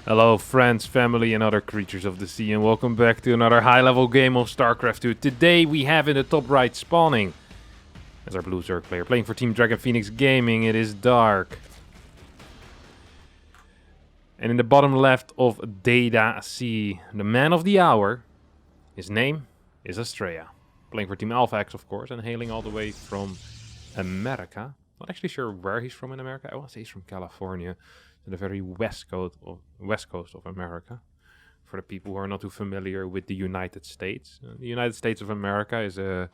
Hello friends, family and other creatures of the sea, and welcome back to another high-level game of StarCraft 2. Today we have in the top right spawning as our blue Zerg player, playing for Team Dragon Phoenix Gaming. It is Dark. And in the bottom left of Data Sea, the man of the hour, his name is Astrea. Playing for Team Alpha X, of course, and hailing all the way from America. Not actually sure where he's from in America. I want to say he's from California, the very west coast of America. For the people who are not too familiar with the United States, the United States of America is a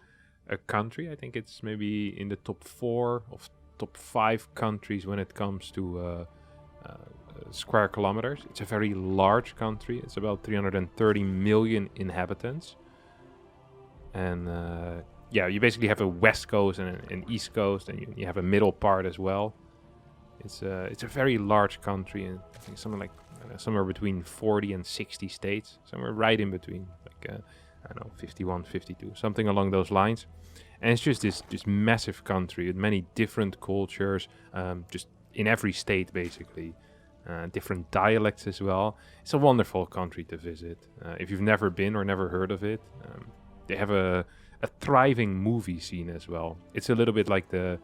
country. I think it's maybe in the top 4 of top 5 countries when it comes to square kilometers. It's a very large country. It's about 330 million inhabitants, and yeah, you basically have a west coast and an east coast, and you have a middle part as well. It's a very large country, and I think something like somewhere between 40 and 60 states, somewhere right in between, like I don't know, 51, 52, something along those lines. And it's just this massive country with many different cultures, just in every state basically, different dialects as well. It's a wonderful country to visit. If you've never been or never heard of it, they have a thriving movie scene as well. It's a little bit like the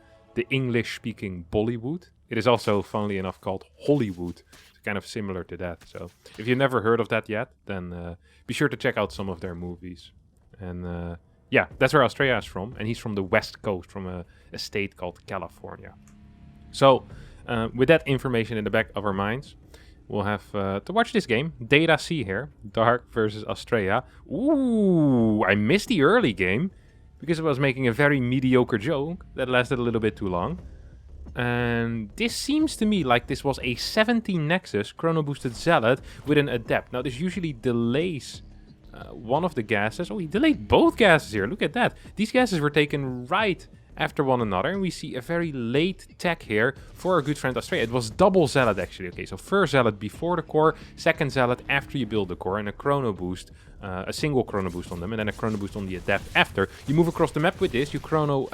English-speaking Bollywood. It is also, funnily enough, called Hollywood. It's kind of similar to that. So if you've never heard of that yet, then be sure to check out some of their movies. And yeah, that's where Astrea is from. And he's from the West Coast, from a state called California. So with that information in the back of our minds, we'll have to watch this game. Data C here. Dark versus Astrea. Ooh, I missed the early game because I was making a very mediocre joke that lasted a little bit too long. And this seems to me like this was a 17 Nexus chrono boosted Zealot with an Adept. Now this usually delays one of the gases. Oh, he delayed both gases here. Look at that. These gases were taken right after one another, and we see a very late tech here for our good friend Astrea. It was double Zealot actually. Okay, so first Zealot before the core, second Zealot after you build the core, and a chrono boost, a single chrono boost on them, and then a chrono boost on the Adept after. You move across the map with this, you chrono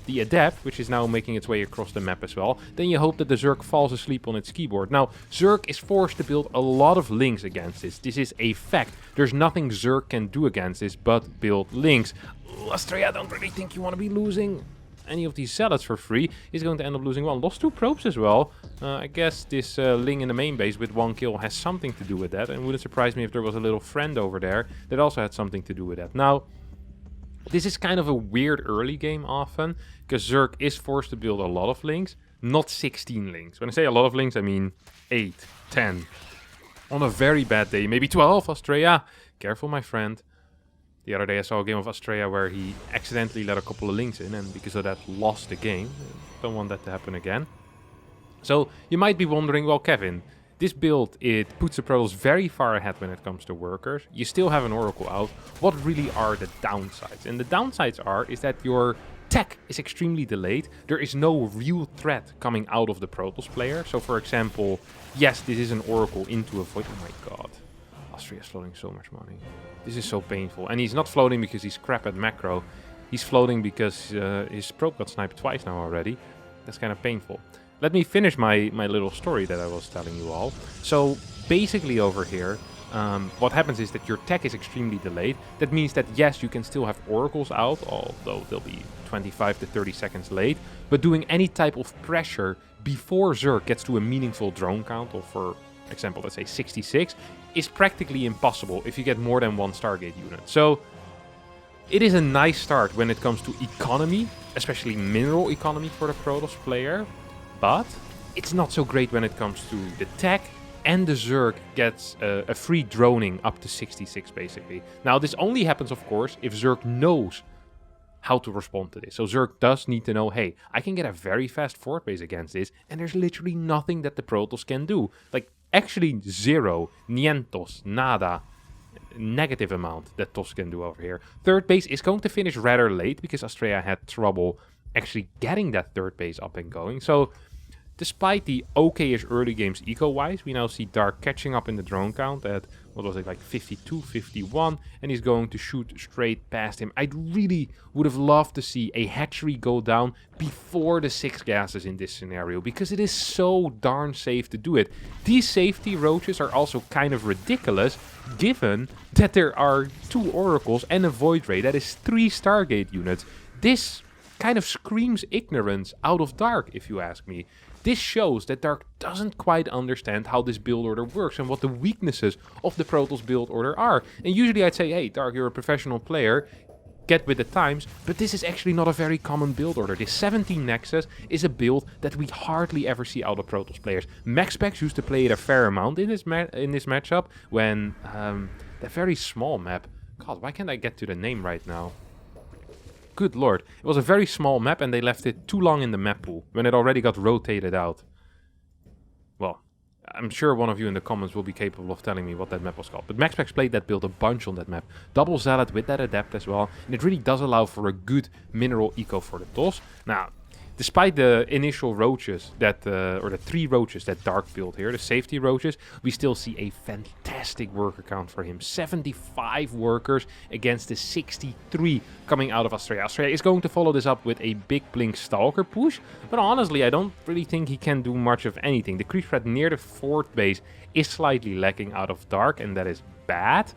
the Adept, which is now making its way across the map as well. Then you hope that the Zerg falls asleep on its keyboard. Now, Zerg is forced to build a lot of links against this. This is a fact. There's nothing Zerg can do against this but build links. Astrea, I don't really think you want to be losing any of these Zealots for free. He's going to end up losing one. Lost 2 probes as well. I guess this Ling in the main base with 1 kill has something to do with that. And it wouldn't surprise me if there was a little friend over there that also had something to do with that. Now, this is kind of a weird early game often, because Zerg is forced to build a lot of links, not 16 links. When I say a lot of links, I mean 8, 10. On a very bad day, maybe 12, Astrea. Careful, my friend. The other day I saw a game of Astrea where he accidentally let a couple of links in, and because of that lost the game. Don't want that to happen again. So you might be wondering, well, Kevin, this build, it puts the Protoss very far ahead when it comes to workers. You still have an Oracle out. What really are the downsides? And the downsides is that your tech is extremely delayed. There is no real threat coming out of the Protoss player. So for example, yes, this is an Oracle into a void. Oh my god. Astrea is floating so much money. This is so painful. And he's not floating because he's crap at macro. He's floating because his probe got sniped twice now already. That's kind of painful. Let me finish my little story that I was telling you all. So basically over here, what happens is that your tech is extremely delayed. That means that yes, you can still have oracles out, although they'll be 25 to 30 seconds late. But doing any type of pressure before Zerg gets to a meaningful drone count, or for example, let's say 66, is practically impossible if you get more than 1 Stargate unit. So it is a nice start when it comes to economy, especially mineral economy for the Protoss player. But it's not so great when it comes to the tech, and the Zerg gets a free droning up to 66 basically. Now this only happens of course if Zerg knows how to respond to this. So Zerg does need to know, hey, I can get a very fast fort base against this, and there's literally nothing that the Protoss can do. Like actually zero, nientos, nada, negative amount that TOS can do over here. Third base is going to finish rather late because Astrea had trouble actually getting that third base up and going. So despite the okay-ish early games eco-wise, we now see Dark catching up in the drone count at, what was it, like 52, 51, and he's going to shoot straight past him. I really would have loved to see a hatchery go down before the 6 gases in this scenario, because it is so darn safe to do it. These safety roaches are also kind of ridiculous, given that there are 2 oracles and a void ray. That is 3 Stargate units. This kind of screams ignorance out of Dark, if you ask me. This shows that Dark doesn't quite understand how this build order works and what the weaknesses of the Protoss build order are. And usually I'd say, hey Dark, you're a professional player, get with the times, but this is actually not a very common build order. This 17 Nexus is a build that we hardly ever see out of Protoss players. MaxPax used to play it a fair amount in this matchup when that very small map, god, why can't I get to the name right now? Good lord. It was a very small map and they left it too long in the map pool when it already got rotated out. Well, I'm sure one of you in the comments will be capable of telling me what that map was called. But MaxPax played that build a bunch on that map. Double Zealot with that Adept as well. And it really does allow for a good mineral eco for the toss. Now, despite the initial roaches that, or the 3 roaches that Dark built here, the safety roaches, we still see a fantastic worker count for him. 75 workers against the 63 coming out of Astrea. Astrea is going to follow this up with a big blink Stalker push, but honestly, I don't really think he can do much of anything. The creep threat near the 4th base is slightly lacking out of Dark, and that is bad.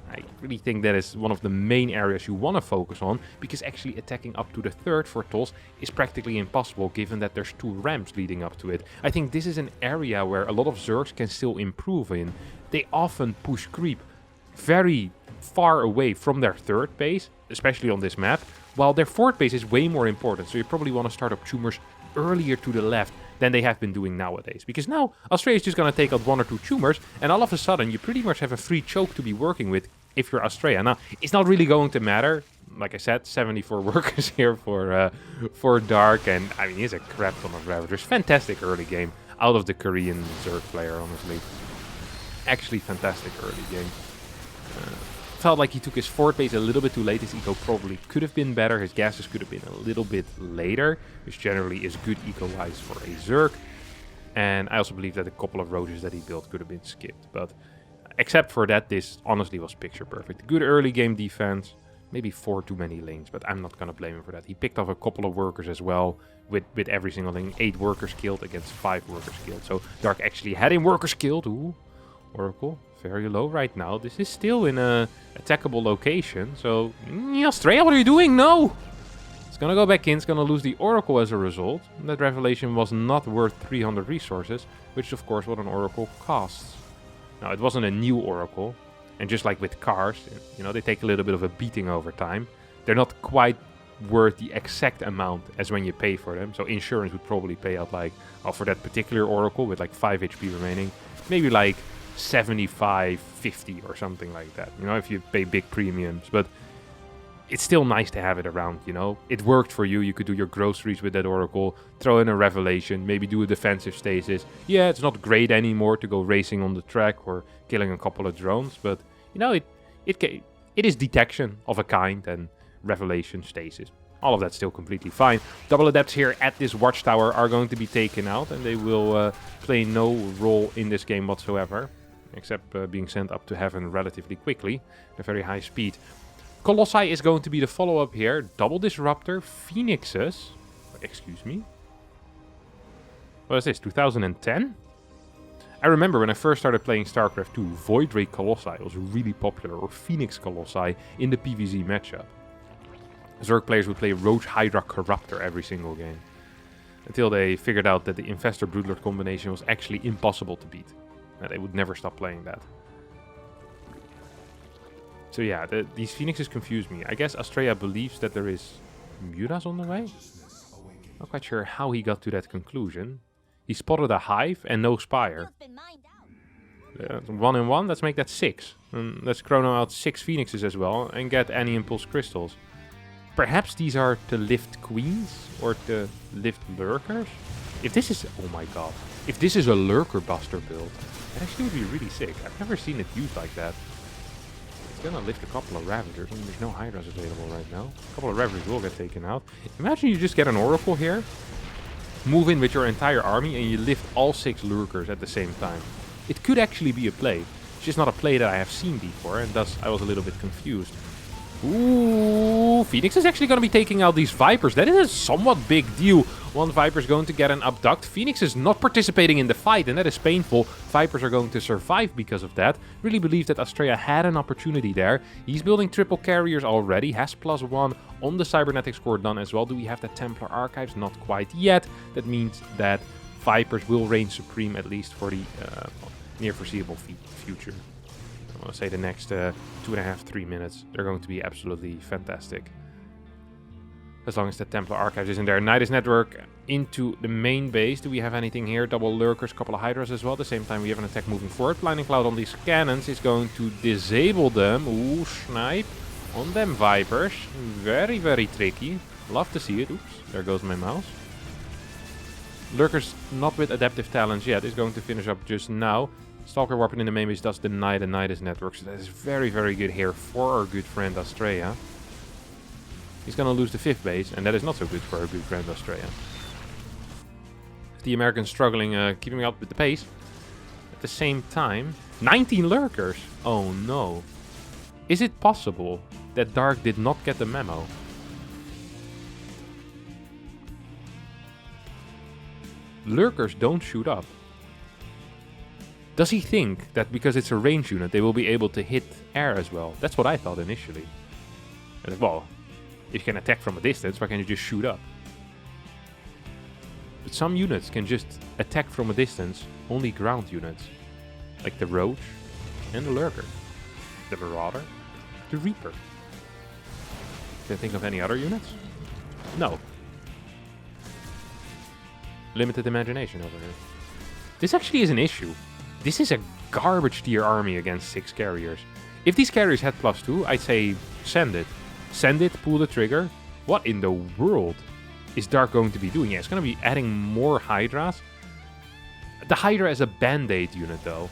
I really think that is one of the main areas you want to focus on, because actually attacking up to the 3rd for TOS is practically impossible, given that there's 2 ramps leading up to it. I think this is an area where a lot of Zergs can still improve in. They often push creep very far away from their 3rd base, especially on this map, while their 4th base is way more important, so you probably want to start up tumors earlier to the left than they have been doing nowadays. Because now, Astrea is just going to take out 1 or 2 tumors, and all of a sudden you pretty much have a free choke to be working with if you're Astrea. Now, it's not really going to matter. Like I said, 74 workers here for Dark, and I mean, he's a crap ton of Ravagers. Fantastic early game out of the Korean Zerg player, honestly. Actually, fantastic early game. Felt like he took his 4th base a little bit too late. His eco probably could have been better. His gases could have been a little bit later, which generally is good eco-wise for a Zerg. And I also believe that a couple of roaches that he built could have been skipped. But except for that, this honestly was picture perfect. Good early game defense. Maybe 4 too many lanes, but I'm not going to blame him for that. He picked off a couple of workers as well with every single lane. 8 workers killed against 5 workers killed. So Dark actually had him workers killed. Ooh, Oracle. Very low right now. This is still in a attackable location. So, Astrea, what are you doing? No! It's gonna go back in. It's gonna lose the Oracle as a result. That revelation was not worth 300 resources, which is of course what an Oracle costs. Now, it wasn't a new Oracle. And just like with cars, you know, they take a little bit of a beating over time. They're not quite worth the exact amount as when you pay for them. So insurance would probably pay out like, oh, for that particular Oracle with like 5 HP remaining, maybe like 75, 50 or something like that, you know, if you pay big premiums. But it's still nice to have it around, you know. It worked for you. You could do your groceries with that Oracle, throw in a revelation, maybe do a defensive stasis. Yeah, it's not great anymore to go racing on the track or killing a couple of drones, but you know, it is detection of a kind, and revelation, stasis, all of that's still completely fine. Double adepts here at this watchtower are going to be taken out, and they will play no role in this game whatsoever, except being sent up to heaven relatively quickly at a very high speed. Colossi is going to be the follow-up here. Double Disruptor, Phoenixes. Excuse me. What is this, 2010? I remember when I first started playing StarCraft 2, Void Ray Colossi was really popular, or Phoenix Colossi in the PvZ matchup. Zerg players would play Roach Hydra Corruptor every single game, until they figured out that the Infestor Broodlord combination was actually impossible to beat. They would never stop playing that. So yeah, these Phoenixes confuse me. I guess Astrea believes that there is Mutas on the way? Not quite sure how he got to that conclusion. He spotted a hive and no spire. 1 and 1, let's make that 6. And let's chrono out 6 Phoenixes as well and get any impulse crystals. Perhaps these are to lift queens or to lift lurkers? If this is, oh my god, if this is a lurker buster build, that actually would be really sick. I've never seen it used like that. It's gonna lift a couple of Ravagers. I mean, there's no Hydras available right now. A couple of Ravagers will get taken out. Imagine you just get an Oracle here. move in with your entire army and you lift all 6 lurkers at the same time. It could actually be a play. It's just not a play that I have seen before, and thus I was a little bit confused. Ooh, Phoenix is actually going to be taking out these Vipers. That is a somewhat big deal. One Viper is going to get an abduct. Phoenix is not participating in the fight, and that is painful. Vipers are going to survive because of that. Really believe that Astrea had an opportunity there. He's building triple carriers already. Has +1 on the cybernetics core done as well. Do we have the Templar archives? Not quite yet. That means that Vipers will reign supreme, at least for the near foreseeable future. I want to say the next 2.5, 3 minutes, they're going to be absolutely fantastic. As long as the Templar Archives is in there. Nidus Network into the main base. Do we have anything here? Double Lurkers, couple of Hydras as well. At the same time, we have an attack moving forward. Blinding Cloud on these cannons is going to disable them. Ooh, snipe on them Vipers. Very, very tricky. Love to see it. Oops, there goes my mouse. Lurkers not with adaptive talents yet is going to finish up just now. Stalker weapon in the main base does deny the Nidus Network, so that is very, very good here for our good friend Astrea. He's gonna lose the 5th base, and that is not so good for our good friend Astrea. The Americans struggling, keeping up with the pace. At the same time, 19 lurkers! Oh no. Is it possible that Dark did not get the memo? Lurkers don't shoot up. Does he think that because it's a range unit, they will be able to hit air as well? That's what I thought initially. And well, if you can attack from a distance, why can't you just shoot up? But some units can just attack from a distance, only ground units. Like the Roach and the Lurker. The Marauder, the Reaper. Can you think of any other units? No. Limited imagination over here. This actually is an issue. This is a garbage tier army against 6 carriers. If these carriers had +2, I'd say send it. Send it, pull the trigger. What in the world is Dark going to be doing? Yeah, it's going to be adding more Hydras. The Hydra is a band-aid unit though.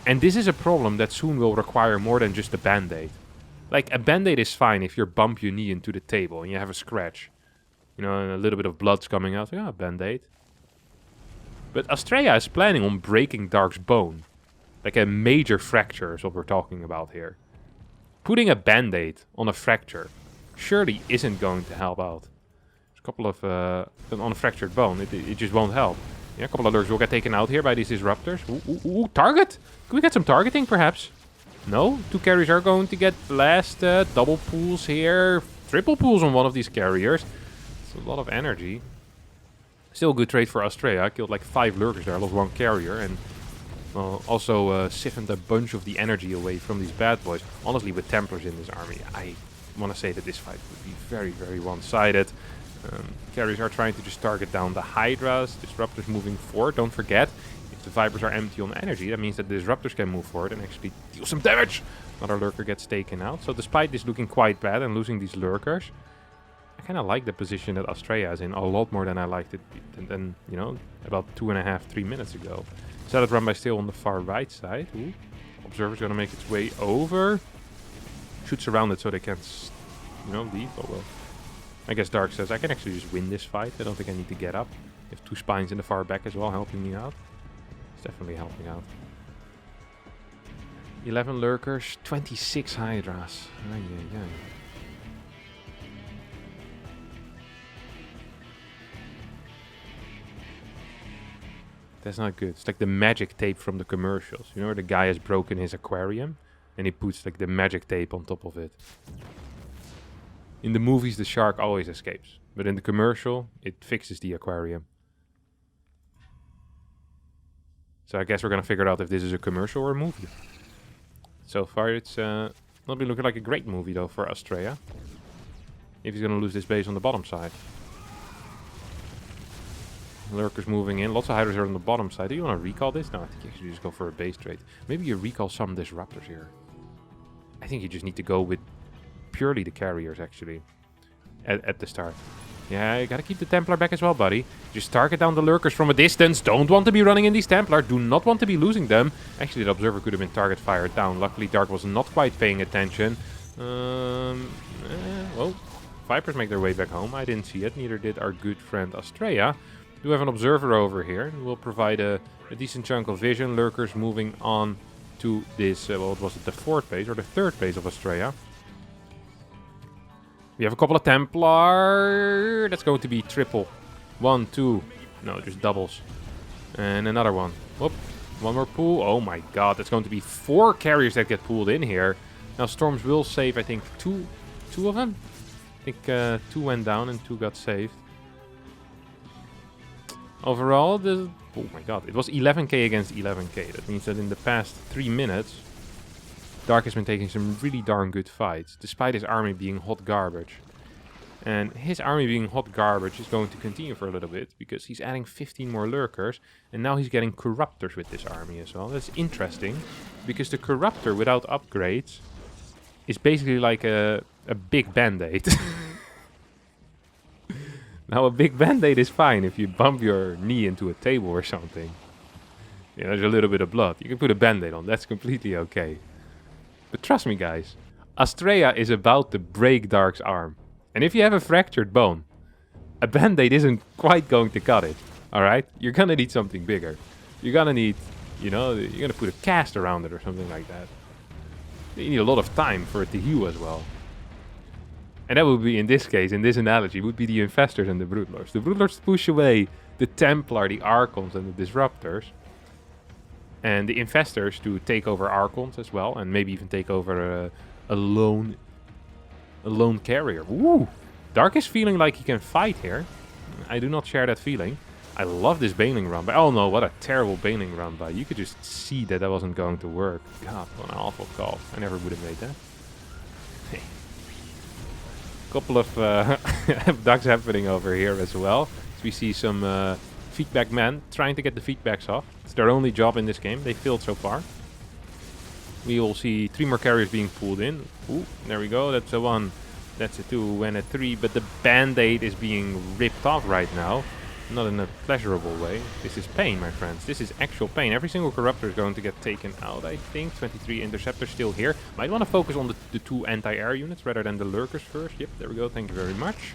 And this is a problem that soon will require more than just a band-aid. Like, a band-aid is fine if you bump your knee into the table and you have a scratch. You know, and a little bit of blood's coming out. Yeah, band-aid. But Astrea is planning on breaking Dark's bone. Like a major fracture is what we're talking about here. Putting a band-aid on a fracture surely isn't going to help out. There's a couple of... on a fractured bone, it just won't help. Yeah, a couple of lurks will get taken out here by these disruptors. Ooh, target! Can we get some targeting perhaps? No? 2 carriers are going to get blasted. Double pulls here. Triple pulls on one of these carriers. It's a lot of energy. Still a good trade for Astrea. Killed like 5 lurkers there, lost 1 carrier, and well, also siphoned a bunch of the energy away from these bad boys. Honestly, with Templars in this army, I want to say that this fight would be very, very one-sided. Carriers are trying to just target down the Hydras. Disruptors moving forward. Don't forget, if the Vipers are empty on energy, that means that the Disruptors can move forward and actually deal some damage. Another lurker gets taken out. So despite this looking quite bad and losing these lurkers, I kind of like the position that Astrea is in a lot more than I liked it than, you know, about 2.5, 3 minutes ago. Zealot run by still on the far right side. Ooh. Observer's going to make its way over. Shoots around it so they can't, you know, leave. Oh well. I guess Dark says I can actually just win this fight. I don't think I need to get up. You have 2 spines in the far back as well helping me out. It's definitely helping out. 11 lurkers, 26 Hydras. Ay, ay, ay. That's not good. It's like the magic tape from the commercials. You know where the guy has broken his aquarium and he puts like the magic tape on top of it. In the movies, the shark always escapes. But in the commercial, it fixes the aquarium. So I guess we're going to figure out if this is a commercial or a movie. So far, it's not been looking like a great movie though for Astrea. If he's going to lose this base on the bottom side. Lurkers moving in. Lots of Hydras are on the bottom side. Do you want to recall this? No, I think you actually just go for a base trade. Maybe you recall some Disruptors here. I think you just need to go with purely the carriers, actually. At the start. Yeah, you gotta keep the Templar back as well, buddy. Just target down the Lurkers from a distance. Don't want to be running in these Templar. Do not want to be losing them. Actually, the Observer could have been target fired down. Luckily, Dark was not quite paying attention. Well, Vipers make their way back home. I didn't see it. Neither did our good friend Astrea. Do have an observer over here. Will provide a decent chunk of vision. Lurkers moving on to this, what was it, the 4th base or the 3rd base of Astrea. We have a couple of Templar. That's going to be triple. 1, 2. No, just doubles. And another one. Whoop. One more pull. Oh my god, that's going to be 4 carriers that get pulled in here. Now Storms will save, I think, two of them. I think 2 went down and 2 got saved. Overall, oh my god, it was 11k against 11k. That means that in the past 3 minutes, Dark has been taking some really darn good fights, despite his army being hot garbage. And his army being hot garbage is going to continue for a little bit, because he's adding 15 more lurkers, and now he's getting corruptors with this army as well. That's interesting, because the corruptor without upgrades is basically like a big band-aid. Now a big band-aid is fine if you bump your knee into a table or something. Yeah, there's a little bit of blood. You can put a band-aid on, that's completely okay. But trust me guys, Astrea is about to break Dark's arm. And if you have a fractured bone, a band-aid isn't quite going to cut it. Alright? You're gonna need something bigger. You're gonna need, you know, you're gonna put a cast around it or something like that. You need a lot of time for it to heal as well. And that would be, in this case, in this analogy, would be the Infestors and the Broodlords. The Broodlords push away the Templar, the Archons and the Disruptors. And the Infestors to take over Archons as well. And maybe even take over a lone carrier. Woo! Dark is feeling like he can fight here. I do not share that feeling. I love this Baneling run by. Oh no, what a terrible Baneling run by. You could just see that wasn't going to work. God, what an awful call. I never would have made that. Hey. Couple of ducks happening over here as well. So we see some feedback men trying to get the feedbacks off. It's their only job in this game. They failed so far. We will see 3 more carriers being pulled in. Ooh, there we go. That's a 1. That's a 2 and a 3. But the band-aid is being ripped off right now. Not in a pleasurable way. This is pain, my friends. This is actual pain. Every single corruptor is going to get taken out, I think. 23 interceptors still here. Might want to focus on the 2 anti-air units rather than the lurkers first. Yep, there we go. Thank you very much.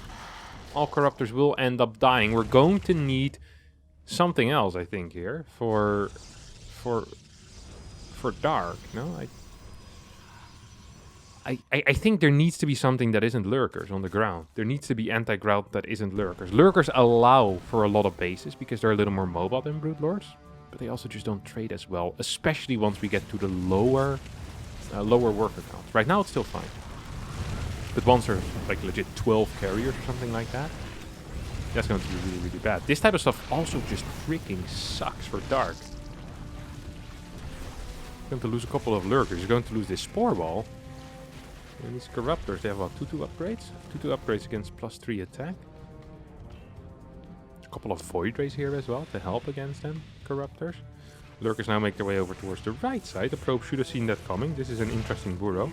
All corruptors will end up dying. We're going to need something else, I think, here for Dark. No, I think there needs to be something that isn't lurkers on the ground. There needs to be anti-ground that isn't lurkers. Lurkers allow for a lot of bases because they're a little more mobile than Broodlords, but they also just don't trade as well, especially once we get to the lower worker count. Right now it's still fine, but once there's like legit 12 carriers or something like that, that's going to be really, really bad. This type of stuff also just freaking sucks for Dark. He's going to lose a couple of lurkers. He's going to lose this spore ball. And these corruptors, they have what, 2-2 upgrades? 2-2 upgrades against +3 attack. A couple of void rays here as well to help against them, corruptors. Lurkers now make their way over towards the right side. The probe should have seen that coming. This is an interesting burrow.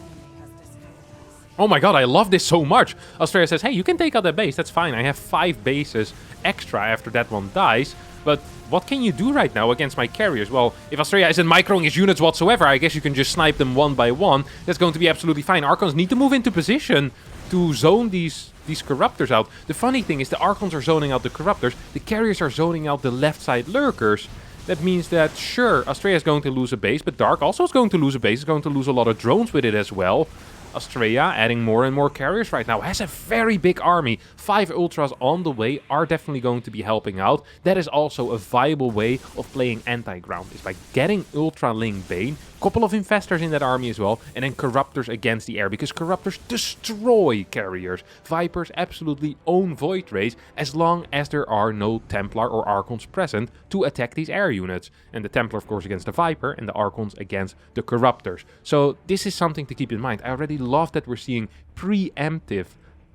Oh my god, I love this so much! Astrea says, hey, you can take out that base, that's fine. I have 5 bases extra after that one dies. But what can you do right now against my carriers? Well, if Astrea isn't microing his units whatsoever, I guess you can just snipe them one by one. That's going to be absolutely fine. Archons need to move into position to zone these corruptors out. The funny thing is the Archons are zoning out the corruptors. The carriers are zoning out the left side lurkers. That means that, sure, Astrea is going to lose a base, but Dark also is going to lose a base. Is going to lose a lot of drones with it as well. Astrea, adding more and more carriers right now, has a very big army. 5 ultras on the way are definitely going to be helping out. That is also a viable way of playing anti-ground, is by getting Ultra Ling Bane, couple of Infestors in that army as well, and then Corruptors against the air, because Corruptors destroy carriers. Vipers absolutely own Void Rays, as long as there are no Templar or Archons present to attack these air units. And the Templar, of course, against the Viper, and the Archons against the Corruptors. So this is something to keep in mind. I already love that we're seeing preemptive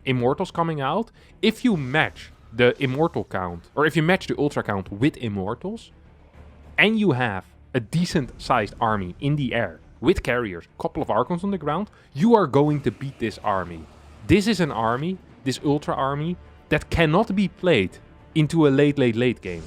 Immortals coming out. If you match the Immortal count, or if you match the Ultra count with Immortals, and you have a decent sized army in the air with carriers, couple of Archons on the ground, you are going to beat this army. This is an army, this Ultra army, that cannot be played into a late game.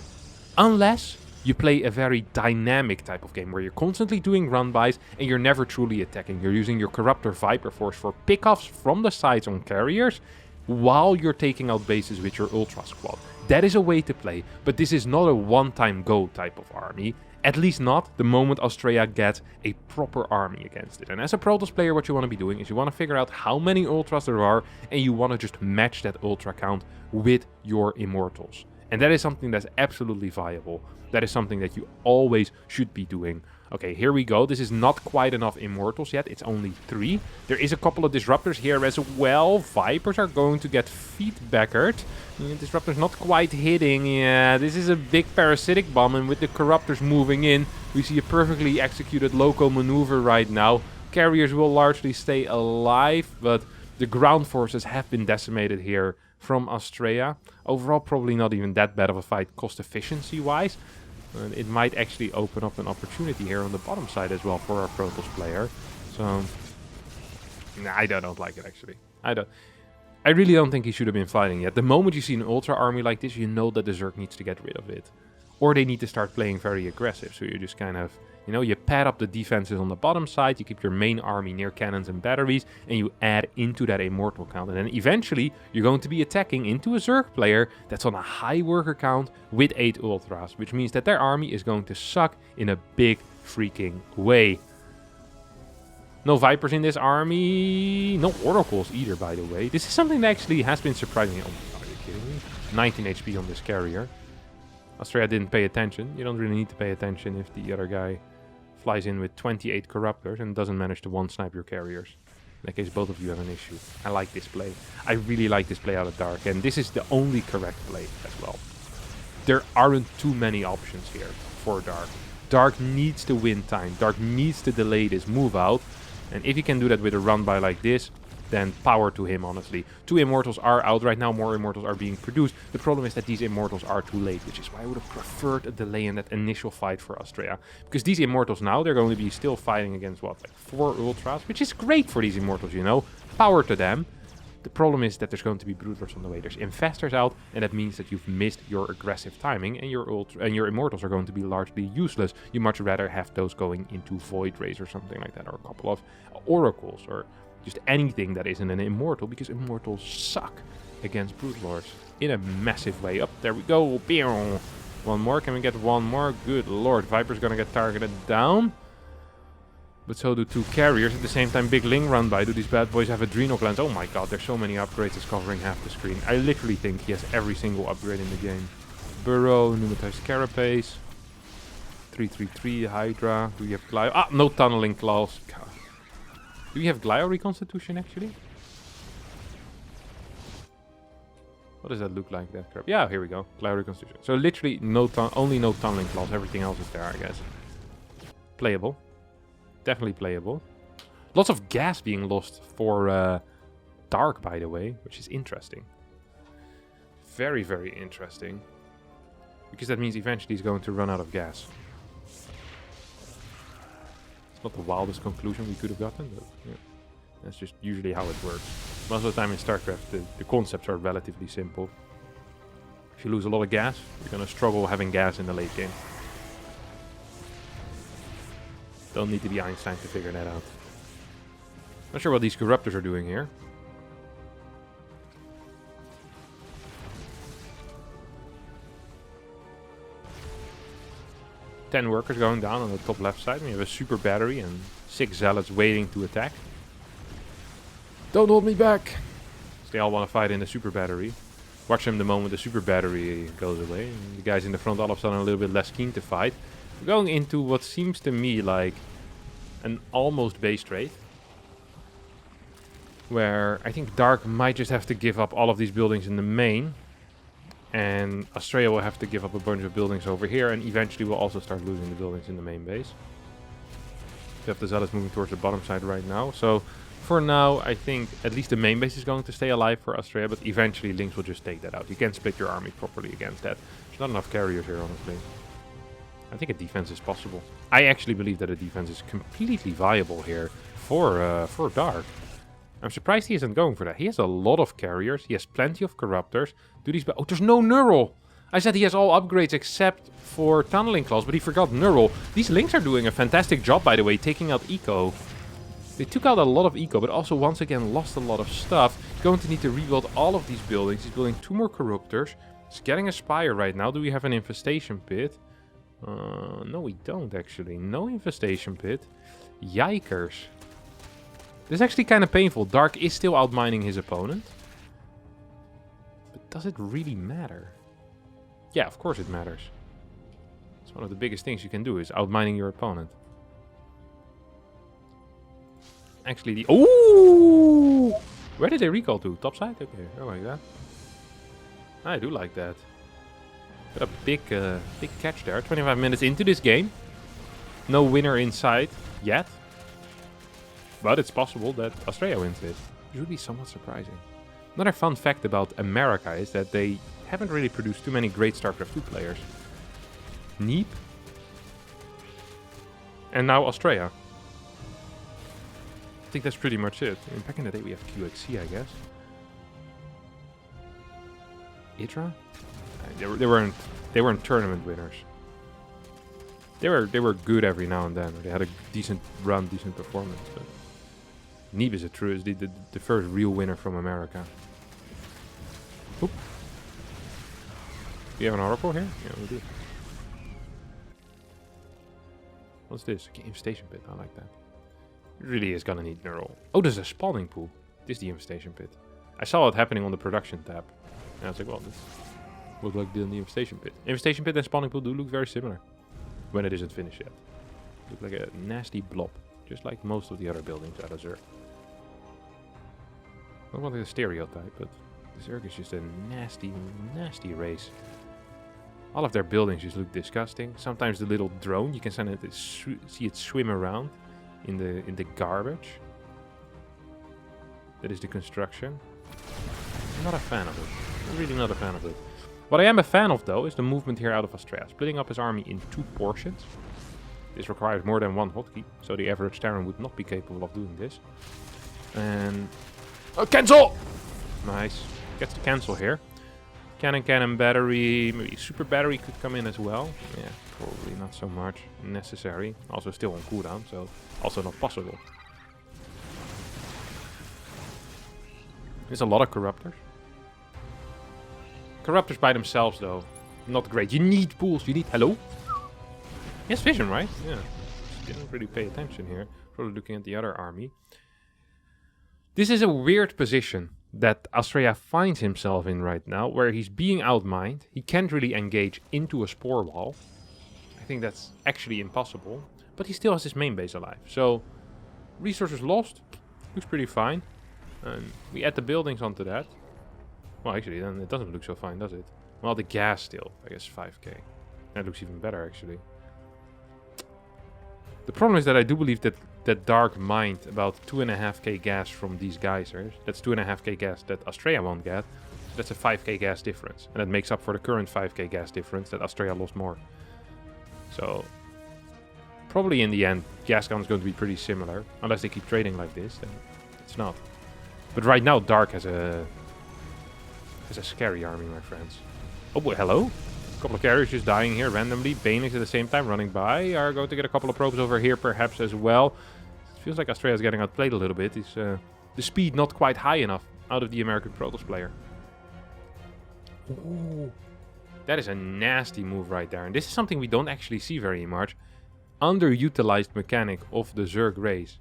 Unless you play a very dynamic type of game where you're constantly doing run-bys and you're never truly attacking. You're using your Corruptor Viper Force for pickoffs from the sides on carriers. while you're taking out bases with your Ultra Squad. That is a way to play, but this is not a one-time go type of army. At least not the moment Astrea gets a proper army against it. And as a Protoss player, what you want to be doing is you want to figure out how many Ultras there are, and you want to just match that Ultra count with your Immortals. And that is something that's absolutely viable. That is something that you always should be doing. Okay, here we go. This is not quite enough Immortals yet. It's only 3. There is a couple of Disruptors here as well. Vipers are going to get feedbackered. Disruptors not quite hitting. Yeah, this is a big parasitic bomb. And with the Corruptors moving in, we see a perfectly executed local maneuver right now. Carriers will largely stay alive, but the ground forces have been decimated here from Astrea. Overall, probably not even that bad of a fight cost efficiency-wise. It might actually open up an opportunity here on the bottom side as well for our Protoss player. So, nah, I don't like it actually. I really don't think he should have been fighting yet. The moment you see an Ultra army like this, you know that the Zerg needs to get rid of it. Or they need to start playing very aggressive. So you just kind of, you know, you pad up the defenses on the bottom side, you keep your main army near cannons and batteries, and you add into that Immortal count. And then eventually, you're going to be attacking into a Zerg player that's on a high worker count with 8 Ultras, which means that their army is going to suck in a big freaking way. No Vipers in this army, no Oracles either, by the way. This is something that actually has been surprising. Oh my god, are you kidding me? 19 HP on this carrier. Astrea didn't pay attention. You don't really need to pay attention if the other guy flies in with 28 Corruptors and doesn't manage to one-snipe your carriers. In that case, both of you have an issue. I like this play. I really like this play out of Dark, and this is the only correct play as well. There aren't too many options here for Dark. Dark needs to win time. Dark needs to delay this move out, and if he can do that with a run-by like this, then power to him, honestly. 2 Immortals are out right now, more Immortals are being produced. The problem is that these Immortals are too late, which is why I would have preferred a delay in that initial fight for Astrea. Because these Immortals now, they're going to be still fighting against, what, like 4 Ultras, which is great for these Immortals, you know. Power to them. The problem is that there's going to be Broodlords on the way. There's Infestors out, and that means that you've missed your aggressive timing, and your Immortals are going to be largely useless. You much rather have those going into Void Rays or something like that, or a couple of Oracles, or just anything that isn't an Immortal, because Immortals suck against Broodlords in a massive way. Up there we go. One more. Can we get one more? Good lord. Viper's gonna get targeted down. But so do 2 carriers. At the same time, big Ling run by. Do these bad boys have Adrenal Glands? Oh my god, there's so many upgrades. It's covering half the screen. I literally think he has every single upgrade in the game. Burrow, Pneumatized Carapace. 333, Hydra. Do we have Glio? Ah, no Tunneling Claws. God. Do we have Glio Reconstitution, actually? What does that look like, that crap? Yeah, here we go. Glio Reconstitution. So literally only no Tunneling Claws. Everything else is there, I guess. Playable. Definitely playable. Lots of gas being lost for Dark, by the way, which is interesting. Very, very interesting. Because that means eventually he's going to run out of gas. Not the wildest conclusion we could have gotten, but yeah, that's just usually how it works. Most of the time in StarCraft, the concepts are relatively simple. If you lose a lot of gas, you're going to struggle having gas in the late game. Don't need to be Einstein to figure that out. Not sure what these Corruptors are doing here. Ten workers going down on the top left side. We have a super battery and 6 zealots waiting to attack. Don't hold me back! So they all want to fight in the super battery. Watch them the moment the super battery goes away. And the guys in the front all of a sudden are a little bit less keen to fight. We're going into what seems to me like an almost base trade. Where I think Dark might just have to give up all of these buildings in the main. And Astrea will have to give up a bunch of buildings over here, and eventually we'll also start losing the buildings in the main base. We have the Zealots moving towards the bottom side right now. So for now, I think at least the main base is going to stay alive for Astrea, but eventually Lynx will just take that out. You can't split your army properly against that. There's not enough carriers here, honestly. I think a defense is possible. I actually believe that a defense is completely viable here for Dark. I'm surprised he isn't going for that. He has a lot of carriers. He has plenty of Corruptors. Do these... Oh, there's no Neural! I said he has all upgrades except for Tunneling Claws, but he forgot Neural. These Lynx are doing a fantastic job, by the way, taking out Eco. They took out a lot of eco, but also once again lost a lot of stuff. Going to need to rebuild all of these buildings. He's building 2 more corruptors. He's getting a spire right now. Do we have an infestation pit? No, we don't actually. No infestation pit. Yikers. This is actually kind of painful. Dark is still outmining his opponent. But does it really matter? Yeah, of course it matters. It's one of the biggest things you can do is outmining your opponent. Actually, the... Ooh! Where did they recall to? Topside? Okay, I like that. I do like that. But a big catch there. 25 minutes into this game. No winner in sight yet. But it's possible that Astrea wins this. It would be somewhat surprising. Another fun fact about America is that they haven't really produced too many great StarCraft 2 players. Neep. And now Astrea. I think that's pretty much it. I mean, back in the day we have QXC, I guess. Idra? They weren't tournament winners. They were good every now and then. They had a decent run, decent performance. But Neep is the first real winner from America. Oop. Do you have an oracle here? Yeah, we do. What's this? A infestation pit. I like that. It really is gonna need neural. Oh, there's a spawning pool. This is the infestation pit. I saw it happening on the production tab. And I was like, well, this looks like the infestation pit. Infestation pit and spawning pool do look very similar. When it isn't finished yet. Look like a nasty blob. Just like most of the other buildings out of Zerg. Not like a stereotype, but Zerg is just a nasty, nasty race. All of their buildings just look disgusting. Sometimes the little drone, you can see it swim around in the garbage. That is the construction. I'm not a fan of it. I'm really not a fan of it. What I am a fan of, though, is the movement here out of Astrea. Splitting up his army in 2 portions. This requires more than 1 hotkey, so the average Terran would not be capable of doing this. And... oh, cancel! Nice. Gets the cancel here. Cannon, battery, maybe super battery could come in as well. Yeah, probably not so much necessary. Also still on cooldown, so also not possible. There's a lot of corruptors. Corruptors by themselves, though, not great. You need pools. You need... hello? Yes, vision, right? Yeah. Just didn't really pay attention here. Probably looking at the other army. This is a weird position that Astrea finds himself in right now, where he's being outmined. He can't really engage into a spore wall. I think that's actually impossible. But he still has his main base alive. So, resources lost. Looks pretty fine. And we add the buildings onto that. Well, actually, then it doesn't look so fine, does it? Well, the gas still, I guess 5k. That looks even better, actually. The problem is that I do believe that Dark mined about 2.5k gas from these geysers. That's 2.5k gas that Astrea won't get. So that's a 5k gas difference. And that makes up for the current 5k gas difference that Astrea lost more. So, probably in the end, gas count is going to be pretty similar. Unless they keep trading like this, then it's not. But right now, Dark has a scary army, my friends. Oh, boy, hello? A couple of carriers just dying here randomly. Banelings at the same time running by. Are going to get a couple of probes over here perhaps as well. It feels like Astrea is getting outplayed a little bit. Is the speed not quite high enough out of the American Protoss player. Ooh. That is a nasty move right there. And this is something we don't actually see very much. Underutilized mechanic of the Zerg race.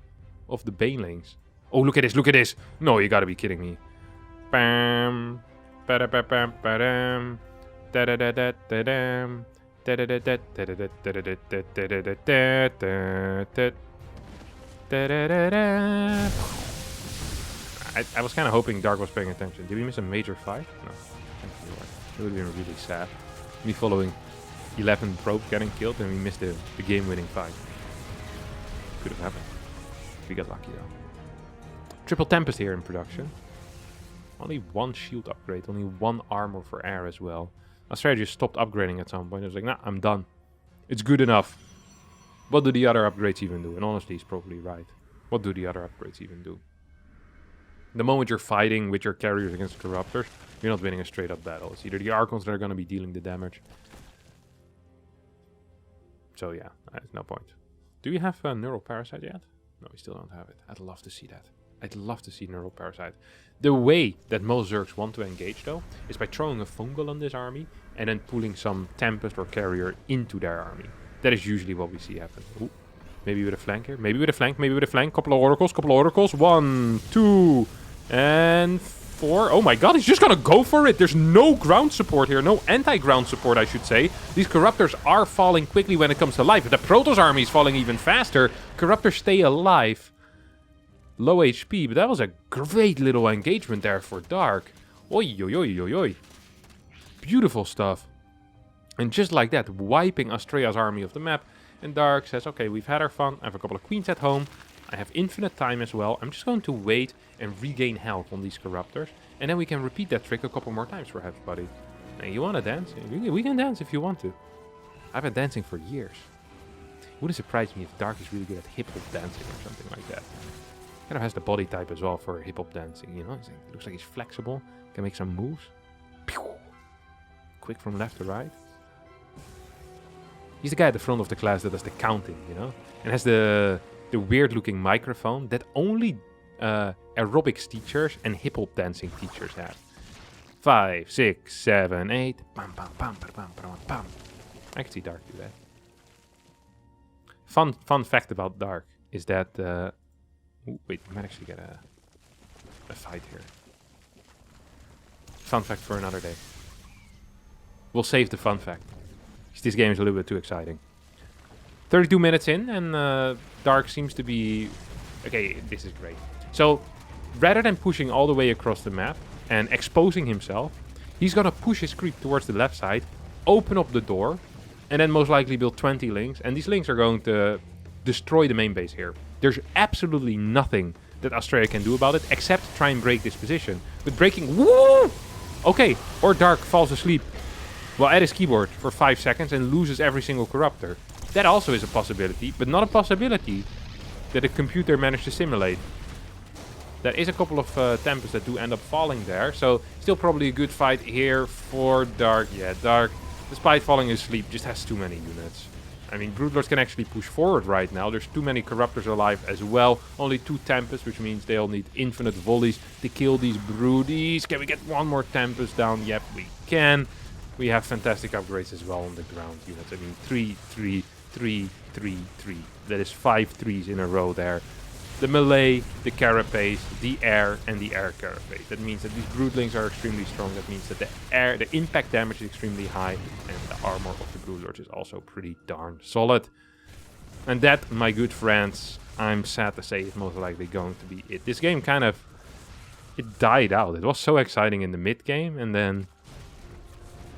Of the Banelings. Oh, look at this, look at this. No, you gotta be kidding me. Bam. Ba-da-ba-bam-ba-dam. Da-da-da-da-da-dam. Da-da-da-da-da-da-da-da-da-da-da-da. I was kind of hoping Dark was paying attention. Did we miss a major fight? No. It would have been really sad. Me following 11 probes getting killed and we missed the game-winning fight. Could have happened. We got lucky though. Triple Tempest here in production. Only 1 shield upgrade, only 1 armor for air as well. Astrea just stopped upgrading at some point. I was like, nah, I'm done. It's good enough. What do the other upgrades even do? And honestly, he's probably right. What do the other upgrades even do? The moment you're fighting with your carriers against corruptors, you're not winning a straight up battle. It's either the Archons that are going to be dealing the damage. So yeah, there's no point. Do we have Neural Parasite yet? No, we still don't have it. I'd love to see that. I'd love to see Neural Parasite. The way that most Zergs want to engage, though, is by throwing a fungal on this army and then pulling some Tempest or Carrier into their army. That is usually what we see happen. Ooh, maybe with a flank here. Maybe with a flank. Maybe with a flank. Couple of oracles. 1, 2, and 4. Oh my god, he's just gonna go for it. There's no ground support here. No anti-ground support, I should say. These Corruptors are falling quickly when it comes to life. The Protoss army is falling even faster. Corruptors stay alive. Low HP, but that was a great little engagement there for Dark. Oi, oi, oi, oi, oi. Beautiful stuff. And just like that, wiping Astrea's army off the map. And Dark says, okay, we've had our fun. I have a couple of queens at home. I have infinite time as well. I'm just going to wait and regain health on these Corruptors. And then we can repeat that trick a couple more times for everybody. And you want to dance? We can dance if you want to. I've been dancing for years. It wouldn't surprise me if Dark is really good at hip-hop dancing or something like that. Kind of has the body type as well for hip-hop dancing, you know? It looks like he's flexible, can make some moves. Pew! Quick from left to right. He's the guy at the front of the class that does the counting, you know? And has the weird-looking microphone that only aerobics teachers and hip-hop dancing teachers have. 5, 6, 7, 8. Bam, bam, bam, bam, bam, bam, bam. I can see Dark do that. Fun fact about Dark is that... ooh, wait, we might actually get a fight here. Fun fact for another day. We'll save the fun fact. Because this game is a little bit too exciting. 32 minutes in, and Dark seems to be... Okay, this is great. So, rather than pushing all the way across the map and exposing himself, he's gonna push his creep towards the left side, open up the door, and then most likely build 20 links. And these links are going to destroy the main base here. There's absolutely nothing that Astrea can do about it, except try and break this position. But breaking... Woo! Okay, or Dark falls asleep while at his keyboard for 5 seconds and loses every single Corruptor. That also is a possibility, but not a possibility that a computer managed to simulate. There is a couple of Tempests that do end up falling there, so still probably a good fight here for Dark. Yeah, Dark, despite falling asleep, just has too many units. I mean, Broodlords can actually push forward right now. There's too many Corruptors alive as well. Only 2 Tempests, which means they'll need infinite volleys to kill these Broodies. Can we get one more Tempest down? Yep, we can. We have fantastic upgrades as well on the ground units. I mean, 3, 3, 3, 3, 3. That is 5 threes in a row there. The melee, the carapace, the air, and the air carapace. That means that these broodlings are extremely strong. That means that the impact damage is extremely high, and the armor of the broodlords is also pretty darn solid. And that, my good friends, I'm sad to say, is most likely going to be it. This game kind of... it died out. It was so exciting in the mid game, and then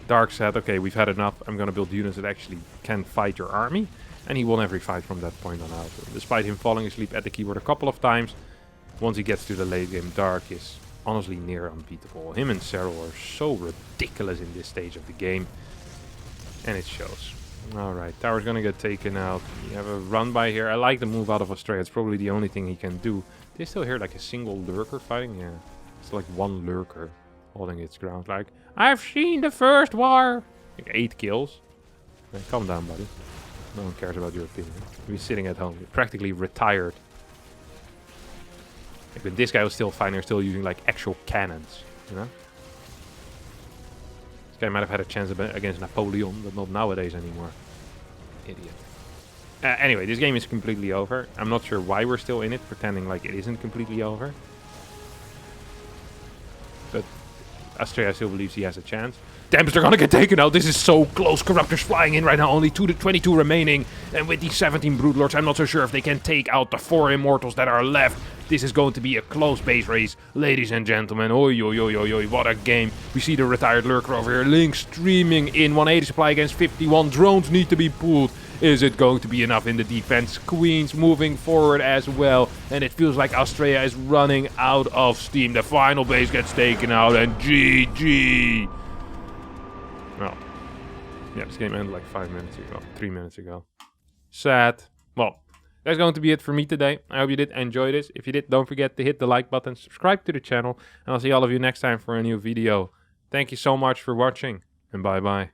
Dark said, okay, we've had enough. I'm going to build units that actually can fight your army. And he won every fight from that point on out. Despite him falling asleep at the keyboard a couple of times, once he gets to the late game, Dark is honestly near unbeatable. Him and Cyril are so ridiculous in this stage of the game. And it shows. Alright, tower's gonna get taken out. We have a run by here. I like the move out of Astrea. It's probably the only thing he can do. They still hear like a single lurker fighting? Yeah. It's like one lurker holding its ground. Like, I've seen the first war! Like 8 kills. Okay, calm down, buddy. No one cares about your opinion. You're sitting at home. You're practically retired. Like when this guy was still fighting, they're still using like actual cannons. You know? This guy might have had a chance against Napoleon, but not nowadays anymore. Idiot. Anyway, this game is completely over. I'm not sure why we're still in it, pretending like it isn't completely over. But Astrea still believes he has a chance. Tempest are gonna get taken out. This is so close. Corruptors flying in right now. Only 22 remaining. And with these 17 Broodlords, I'm not so sure if they can take out the 4 Immortals that are left. This is going to be a close base race, ladies and gentlemen. Oi, oi, oi, oi, oi. What a game. We see the retired lurker over here. Link streaming in. 180 supply against 51. Drones need to be pulled. Is it going to be enough in the defense? Queens moving forward as well. And it feels like Astrea is running out of steam. The final base gets taken out. And GG. Well, yeah, this game ended like 5 minutes ago, 3 minutes ago. Sad. Well, that's going to be it for me today. I hope you did enjoy this. If you did, don't forget to hit the like button, subscribe to the channel, and I'll see all of you next time for a new video. Thank you so much for watching, and bye-bye.